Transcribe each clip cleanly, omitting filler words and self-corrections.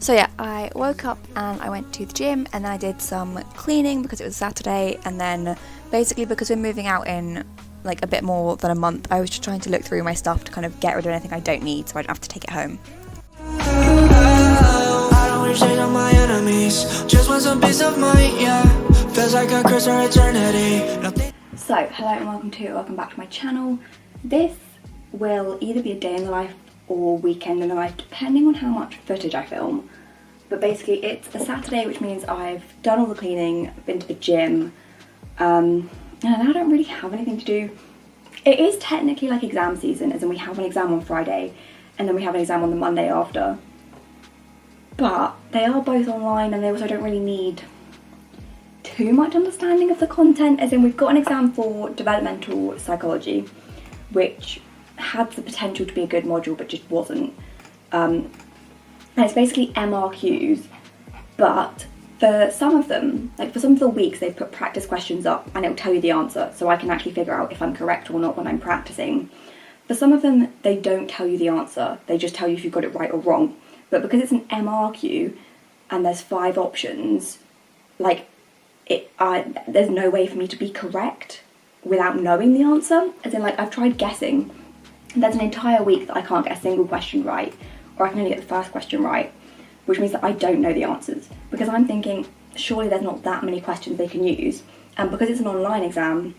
So yeah, I woke up and I went to the gym and then I did some cleaning because it was Saturday, and then basically because we're moving out in like a bit more than a month, I was just trying to look through my stuff to kind of get rid of anything I don't need so I don't have to take it home. So hello and welcome back to my channel. This will either be a day in the life or weekend in the life depending on how much footage I film. But basically it's a Saturday, which means I've done all the cleaning, been to the gym, and now I don't really have anything to do. It is technically like exam season, as in we have an exam on Friday and then we have an exam on the Monday after. But they are both online and they also don't really need too much understanding of the content, as in we've got an exam for developmental psychology, which had the potential to be a good module but just wasn't. And it's basically MRQs, but for some of them, like for some of the weeks, they've put practice questions up and it'll tell you the answer, so I can actually figure out if I'm correct or not when I'm practicing. For some of them, they don't tell you the answer, they just tell you if you got it right or wrong. But because it's an MRQ and there's 5 options, like there's no way for me to be correct without knowing the answer. As in, like, I've tried guessing. There's an entire week that I can't get a single question right, or I can only get the first question right, which means that I don't know the answers, because I'm thinking surely there's not that many questions they can use, and because it's an online exam,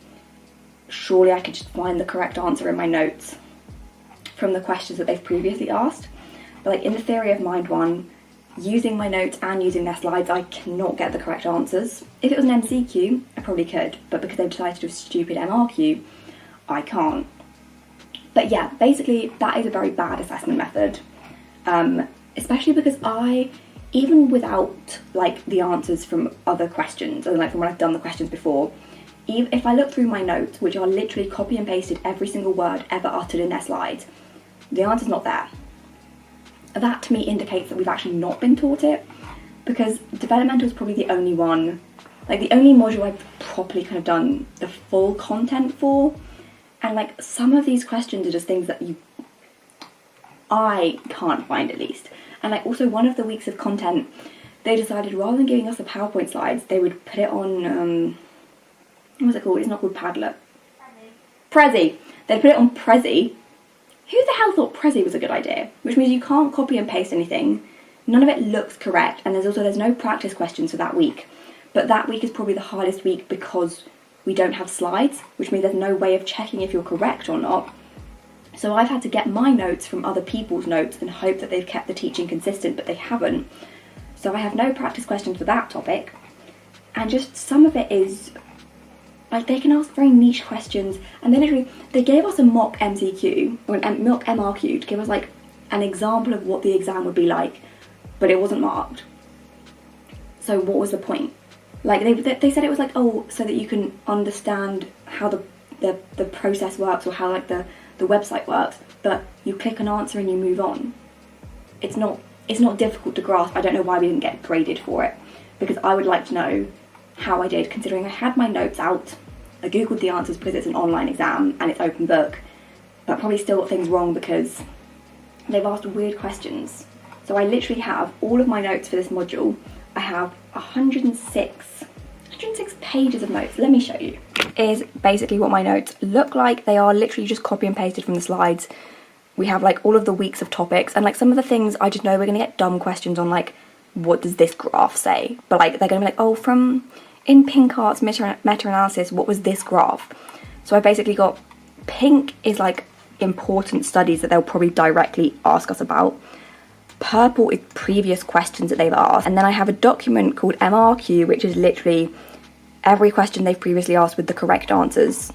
surely I could just find the correct answer in my notes from the questions that they've previously asked. But like in the theory of mind one, using my notes and using their slides, I cannot get the correct answers. If it was an MCQ, I probably could, but because they've decided to do a stupid MRQ, I can't. But yeah, basically that is a very bad assessment method, especially because even without like the answers from other questions, or like from when I've done the questions before, even if I look through my notes, which are literally copy and pasted every single word ever uttered in their slides, the answer's not there. That to me indicates that we've actually not been taught it, because developmental is probably the only one, like the only module I've properly kind of done the full content for. And like some of these questions are just things that I can't find, at least. And like also one of the weeks of content, they decided rather than giving us the PowerPoint slides, they would put it on, what's it called? It's not called Padlet. Prezi. They'd put it on Prezi. Who the hell thought Prezi was a good idea? Which means you can't copy and paste anything. None of it looks correct, and there's no practice questions for that week. But that week is probably the hardest week because we don't have slides, which means there's no way of checking if you're correct or not. So I've had to get my notes from other people's notes and hope that they've kept the teaching consistent, but they haven't. So I have no practice questions for that topic. And just some of it is, like, they can ask very niche questions, and they gave us a mock MCQ, or a mock MRQ, to give us like an example of what the exam would be like, but it wasn't marked. So what was the point? Like they said it was like, oh, so that you can understand how the process works, or how like the website works, but you click an answer and you move on. It's not difficult to grasp. I don't know why we didn't get graded for it, because I would like to know how I did, considering I had my notes out, I googled the answers because it's an online exam and it's open book, but probably still got things wrong because they've asked weird questions. So I literally have all of my notes for this module. I have 106 pages of notes. Let me show you. Is basically what my notes look like. They are literally just copy and pasted from the slides. We have like all of the weeks of topics, and like some of the things I just know we're gonna get dumb questions on, like what does this graph say? But like they're gonna be like, oh, from in Pinkart's meta-analysis, what was this graph? So I basically got pink is like important studies that they'll probably directly ask us about. Purple is previous questions that they've asked, and then I have a document called MRQ, which is literally every question they've previously asked with the correct answers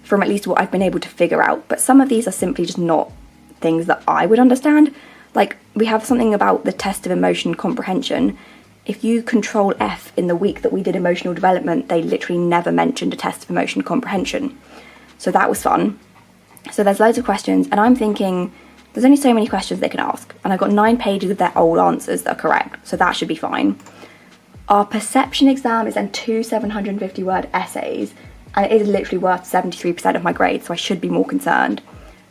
from at least what I've been able to figure out. But some of these are simply just not things that I would understand. Like we have something about the test of emotion comprehension. If you control F in the week that we did emotional development, they literally never mentioned a test of emotion comprehension. So that was fun. So there's loads of questions, and I'm thinking there's only so many questions they can ask, and I've got 9 pages of their old answers that are correct, so that should be fine. Our perception exam is then 2 750-word essays, and it is literally worth 73% of my grade, so I should be more concerned,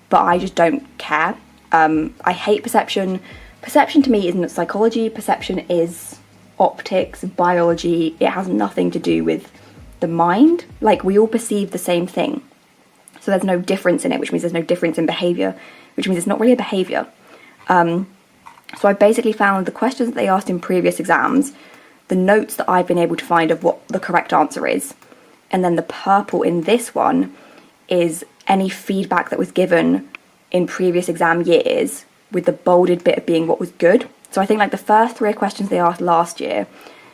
but I just don't care. I hate perception perception to me isn't psychology, perception is optics, biology. It has nothing to do with the mind. Like, we all perceive the same thing. So there's no difference in it, which means there's no difference in behaviour, which means it's not really a behaviour. So I basically found the questions that they asked in previous exams, the notes that I've been able to find of what the correct answer is, and then the purple in this one is any feedback that was given in previous exam years, with the bolded bit being what was good. So I think like the first 3 questions they asked last year,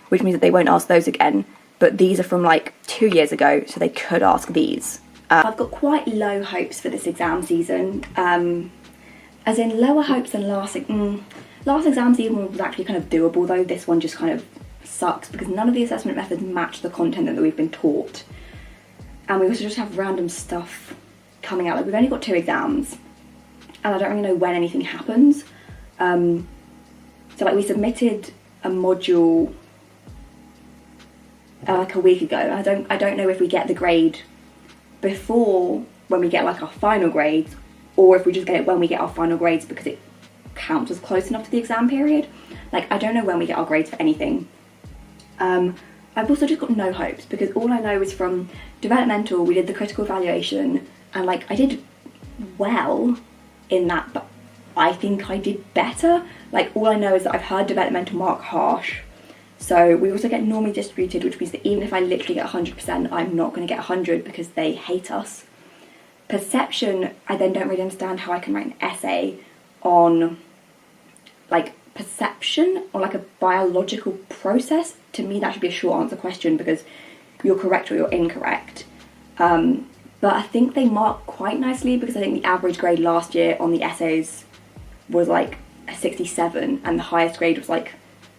which means that they won't ask those again, but these are from like 2 years ago, so they could ask these. I've got quite low hopes for this exam season, as in lower hopes than last exam season was actually kind of doable, though this one just kind of sucks because none of the assessment methods match the content that we've been taught, and we also just have random stuff coming out. Like, we've only got 2 exams and I don't really know when anything happens. So like, we submitted a module like a week ago. I don't know if we get the grade before when we get like our final grades, or if we just get it when we get our final grades because it counts as close enough to the exam period. Like, I don't know when we get our grades for anything. I've also just got no hopes because all I know is from developmental, we did the critical evaluation and like I did well in that, but I think I did better. Like, all I know is that I've heard developmental mark harsh. So we also get normally distributed, which means that even if I literally get 100%, I'm not going to get 100 because they hate us. Perception, I then don't really understand how I can write an essay on like perception or like a biological process. To me, that should be a short answer question because you're correct or you're incorrect. But I think they mark quite nicely because I think the average grade last year on the essays was like a 67 and the highest grade was like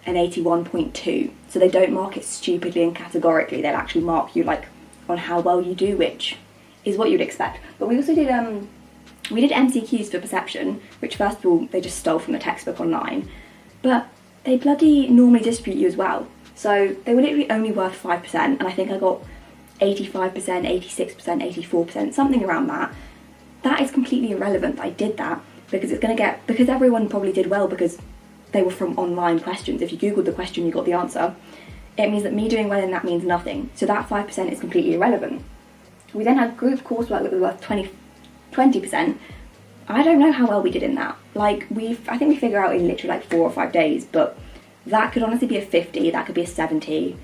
an 81.2. So they don't mark it stupidly and categorically. They'll actually mark you like on how well you do, which is what you'd expect. But we also did MCQs for perception, which first of all they just stole from the textbook online, but they bloody normally distribute you as well. So they were literally only worth 5%, and I think I got 85%, 86%, 84%, something around that. That is completely irrelevant that I did that because because everyone probably did well because they were from online questions. If you googled the question, you got the answer. It means that me doing well in that means nothing. So that 5% is completely irrelevant. We then had group coursework that was worth 20%. I don't know how well we did in that. Like, I think we figure out in literally like 4 or 5 days, but that could honestly be a 50, that could be a 70,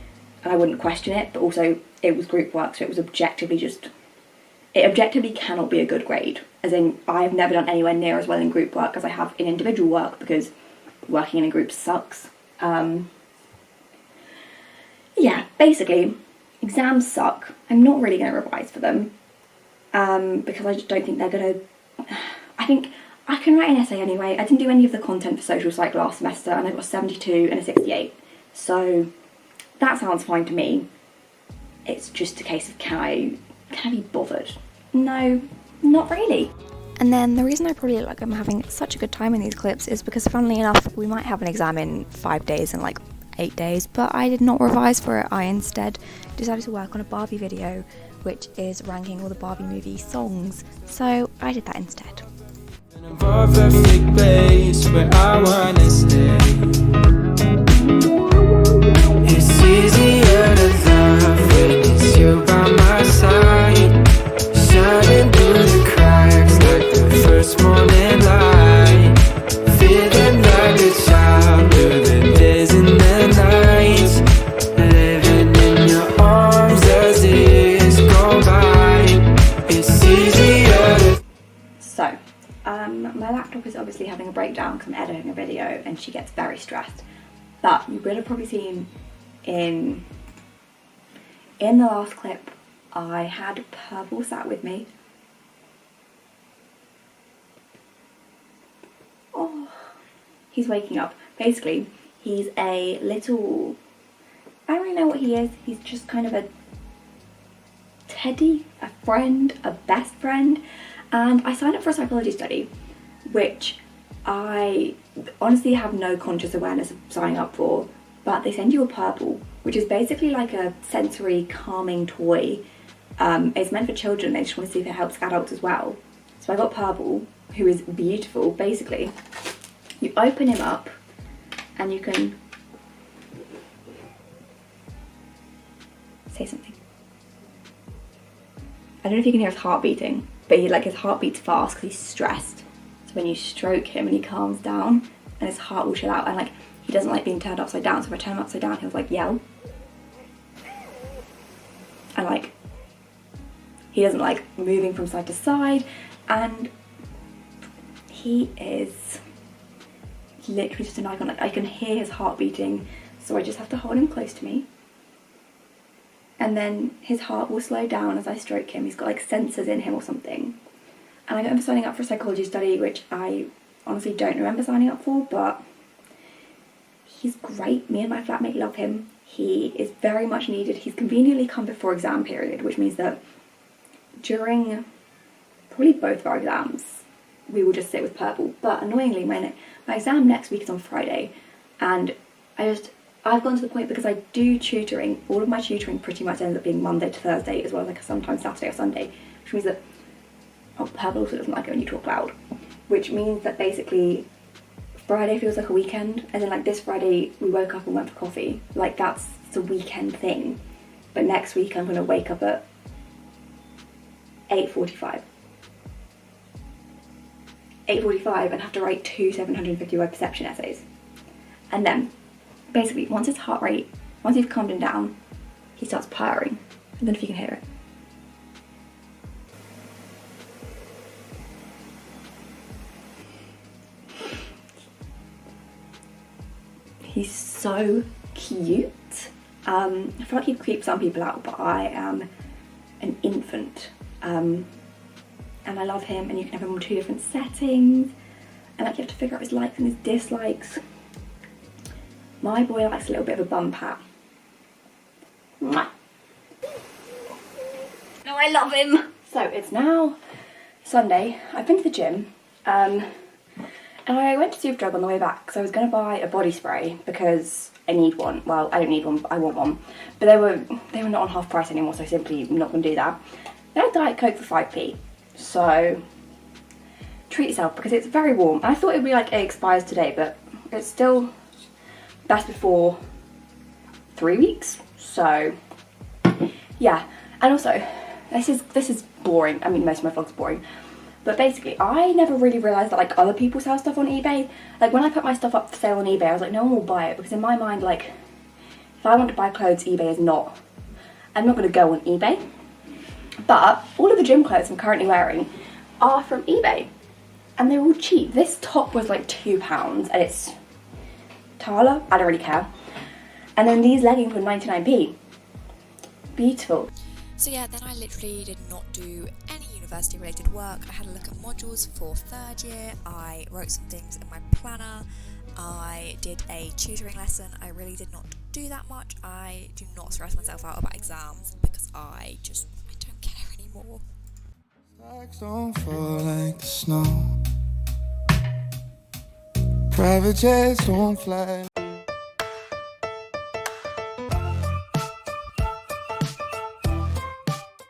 and I wouldn't question it, but also it was group work, so it was it objectively cannot be a good grade. As in, I have never done anywhere near as well in group work as I have in individual work because working in a group sucks. Yeah, basically, exams suck. I'm not really going to revise for them because I just don't think they're going to... I think I can write an essay anyway. I didn't do any of the content for social psych last semester and I got a 72 and a 68. So that sounds fine to me. It's just a case of can I be bothered? No, not really. And then the reason I probably look like I'm having such a good time in these clips is because, funnily enough, we might have an exam in 5 days and like 8 days, but I did not revise for it. I instead decided to work on a Barbie video, which is ranking all the Barbie movie songs. So I did that instead. It's easier to love when it's you by my side, shining through the cracks like the first morning light, feeling like a child through the days and the nights, living in your arms as years go by. It's easier to... So, my laptop is obviously having a breakdown because I'm editing a video and she gets very stressed. But you would have probably seen in the last clip, I had Purple sat with me. Oh, he's waking up. Basically, he's a little... I don't really know what he is. He's just kind of a teddy, a friend, a best friend. And I signed up for a psychology study, which I honestly have no conscious awareness of signing up for, but they send you a Purple, which is basically like a sensory calming toy. It's meant for children, they just want to see if it helps adults as well. So I got Purple, who is beautiful. Basically, You open him up and you can say something. I don't know if you can hear his heart beating, but his heart beats fast because he's stressed. So when you stroke him and he calms down and his heart will chill out, and like he doesn't like being turned upside down, so if I turn him upside down he'll like yell. And like he doesn't like moving from side to side, and he is literally just an icon. Like I can hear his heart beating, so I just have to hold him close to me. And then his heart will slow down as I stroke him. He's got like sensors in him or something. And I remember signing up for a psychology study, which I honestly don't remember signing up for, but he's great. Me and my flatmate love him. He is very much needed. He's conveniently come before exam period, which means that during probably both of our exams, we will just sit with Purple. But annoyingly, my exam next week is on Friday, and I've gone to the point, because I do tutoring, all of my tutoring pretty much ends up being Monday to Thursday, as well as like sometimes Saturday or Sunday, which means that Purple also doesn't like it when you talk loud, which means that basically Friday feels like a weekend, and then like this Friday we woke up and went for coffee, like that's the weekend thing. But next week I'm going to wake up at 8:45 and have to write 2 750-word perception essays. And then basically once you've calmed him down, he starts purring. I don't know if you can hear it. He's so cute. I feel like he'd creep some people out, but I am an infant. And I love him, and you can have him on 2 different settings, and like you have to figure out his likes and his dislikes. My boy likes a little bit of a bum pat. Mwah. No, I love him. So it's now Sunday. I've been to the gym, and I went to Superdrug on the way back because I was going to buy a body spray because I need one. Well, I don't need one, but I want one. But they were not on half price anymore, so simply not going to do that. They had Diet Coke for 5p, so treat yourself because it's very warm. I thought it would be like it expires today, but it's still best before 3 weeks. So yeah, and also this is boring. I mean, most of my vlogs are boring. But basically, I never really realised that like other people sell stuff on eBay. Like when I put my stuff up for sale on eBay, I was like, no one will buy it, because in my mind, like, if I want to buy clothes, eBay is not. I'm not going to go on eBay. But all of the gym clothes I'm currently wearing are from eBay, and they're all cheap. This top was like £2, and it's Tala. I don't really care. And then these leggings were 99p. Beautiful. So yeah, then I literally did not do any university related work. I had a look at modules for 3rd year, I wrote some things in my planner, I did a tutoring lesson. I really did not do that much. I do not stress myself out about exams because I don't care anymore. Stacks don't fall like the snow. Private jets don't fly.